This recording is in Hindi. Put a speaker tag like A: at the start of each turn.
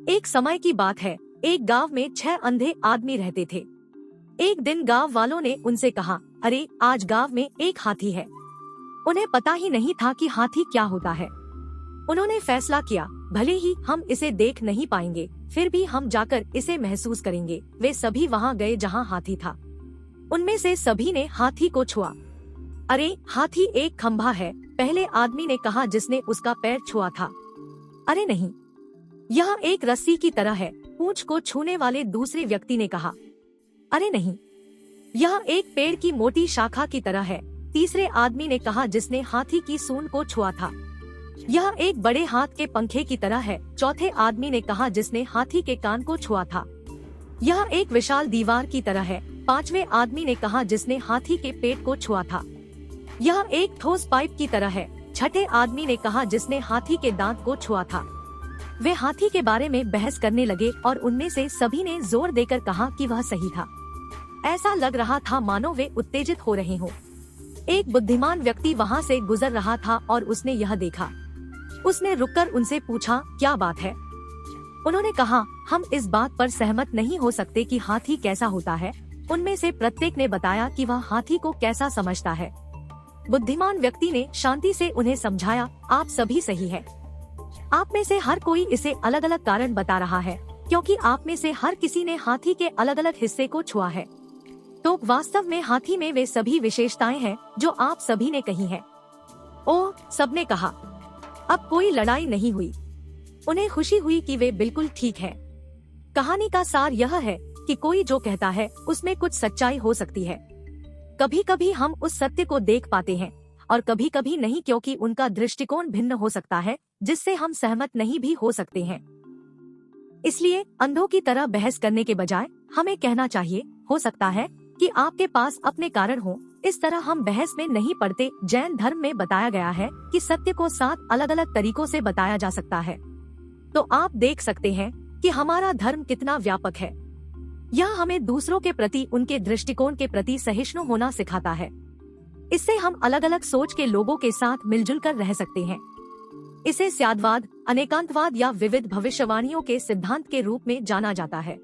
A: एक समय की बात है, एक गांव में 6 अंधे आदमी रहते थे। एक दिन गांव वालों ने उनसे कहा, अरे आज गांव में एक हाथी है। उन्हें पता ही नहीं था कि हाथी क्या होता है। उन्होंने फैसला किया, भले ही हम इसे देख नहीं पाएंगे, फिर भी हम जाकर इसे महसूस करेंगे। वे सभी वहां गए जहां हाथी था। उनमें से सभी ने हाथी को छुआ। अरे हाथी एक खंभा है, पहले आदमी ने कहा जिसने उसका पैर छुआ था। अरे नहीं, यह एक रस्सी की तरह है, पूंछ को छूने वाले दूसरे व्यक्ति ने कहा। अरे नहीं, यह एक पेड़ की मोटी शाखा की तरह है, तीसरे आदमी ने कहा जिसने हाथी की सूंड को छुआ था। यह एक बड़े हाथ के पंखे की तरह है, चौथे आदमी ने कहा जिसने हाथी के कान को छुआ था। यह एक विशाल दीवार की तरह है, पांचवें आदमी ने कहा जिसने हाथी के पेट को छुआ था। यह एक ठोस पाइप की तरह है, छठे आदमी ने कहा जिसने हाथी के दांत को छुआ था। वे हाथी के बारे में बहस करने लगे और उनमें से सभी ने जोर देकर कहा कि वह सही था। ऐसा लग रहा था मानो वे उत्तेजित हो रहे हों। एक बुद्धिमान व्यक्ति वहां से गुजर रहा था और उसने यह देखा। उसने रुककर उनसे पूछा, क्या बात है? उन्होंने कहा, हम इस बात पर सहमत नहीं हो सकते कि हाथी कैसा होता है। उनमें से प्रत्येक ने बताया कि वह हाथी को कैसा समझता है। बुद्धिमान व्यक्ति ने शांति से उन्हें समझाया, आप सभी सही है। आप में से हर कोई इसे अलग अलग कारण बता रहा है, क्योंकि आप में से हर किसी ने हाथी के अलग अलग हिस्से को छुआ है। तो वास्तव में हाथी में वे सभी विशेषताएं हैं जो आप सभी ने कही हैं। ओह, सबने कहा। अब कोई लड़ाई नहीं हुई। उन्हें खुशी हुई कि वे बिल्कुल ठीक हैं। कहानी का सार यह है कि कोई जो कहता है उसमें कुछ सच्चाई हो सकती है। कभी कभी हम उस सत्य को देख पाते हैं और कभी कभी नहीं, क्योंकि उनका दृष्टिकोण भिन्न हो सकता है जिससे हम सहमत नहीं भी हो सकते हैं। इसलिए अंधों की तरह बहस करने के बजाय हमें कहना चाहिए, हो सकता है कि आपके पास अपने कारण हो। इस तरह हम बहस में नहीं पड़ते। जैन धर्म में बताया गया है कि सत्य को 7 अलग अलग तरीकों से बताया जा सकता है। तो आप देख सकते हैं कि हमारा धर्म कितना व्यापक है। यह हमें दूसरों के प्रति उनके दृष्टिकोण के प्रति सहिष्णु होना सिखाता है। इससे हम अलग अलग सोच के लोगों के साथ मिलजुल कर रह सकते हैं। इसे स्यादवाद, अनेकांतवाद या विविध भविष्यवाणियों के सिद्धांत के रूप में जाना जाता है।